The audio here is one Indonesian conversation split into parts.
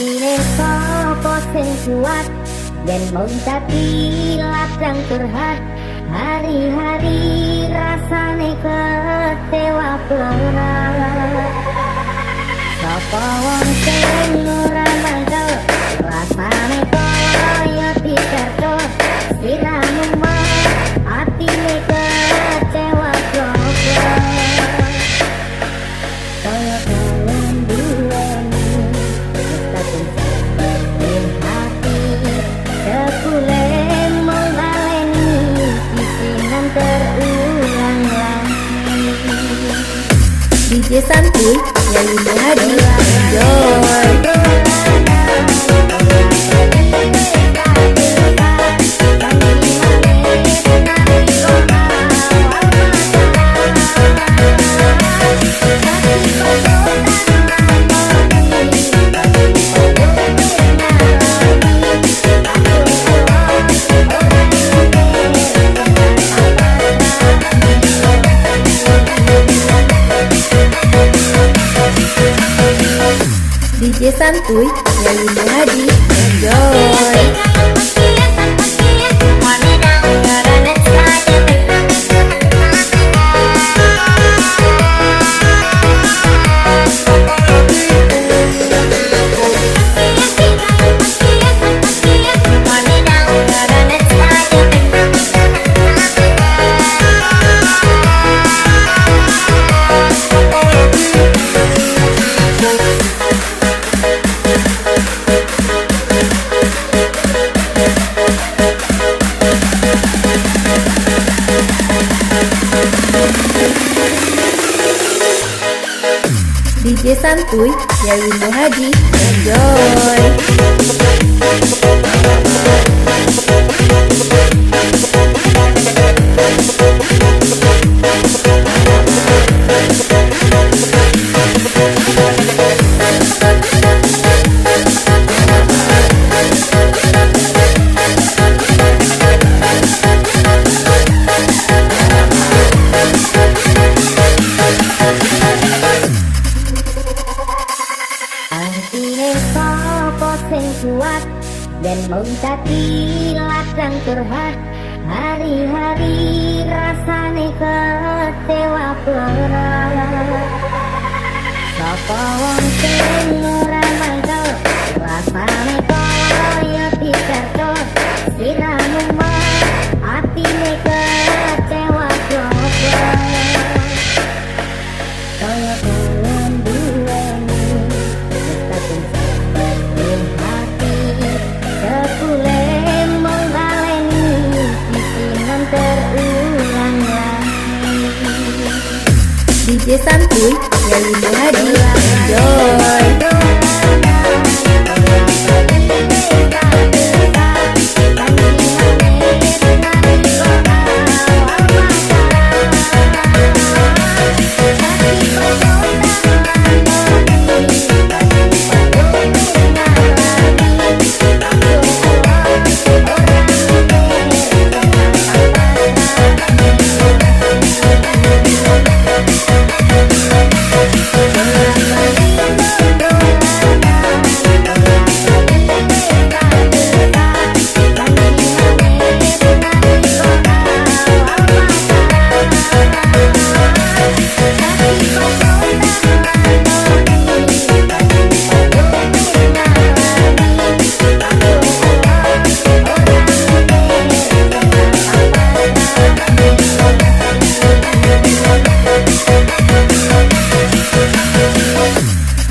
Artine sopo sing kuat dan mau dadi ladang curhat. Hari-hari rasane kecewa berat. Sopo wong sing ora mangkel rasane koyo dikerto. Siramu mah atine kecewa berat. Koyo kalian duweni mustahil sepenuh hati. Sebulan mengalami pikiran terulang lagi. DJ Santuy yang Ibu Hadi, enjoy. DJ Santuy yang Ibu Hadi, enjoy. DJ Santuy yang Ibu Hadi, enjoy. Kuat dan mau dadi ladang curhat. Hari-hari rasane kecewa berat. Sopo wong sing ora mangkel rasane koyo dikerto. Siramu mah atine kecewa berat. Koyo kalian duweni mustahil sepenuh hati. Sebulan mengalami pikiran terulang lagi. DJ Santuy yang Ibu Hadi, enjoy.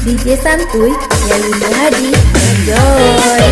DJ Santuy yang Ibu Hadi, enjoy.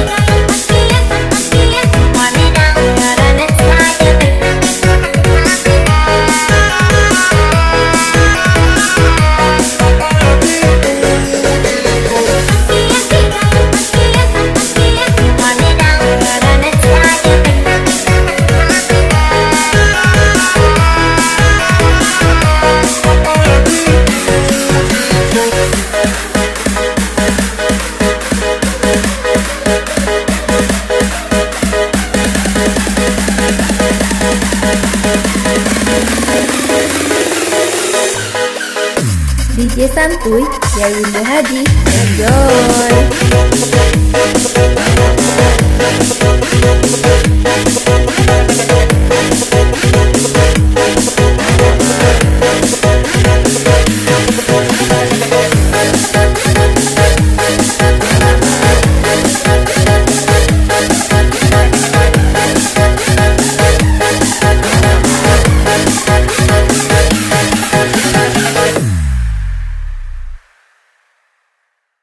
DJ Santuy ya Windu Hadi. Enjoy.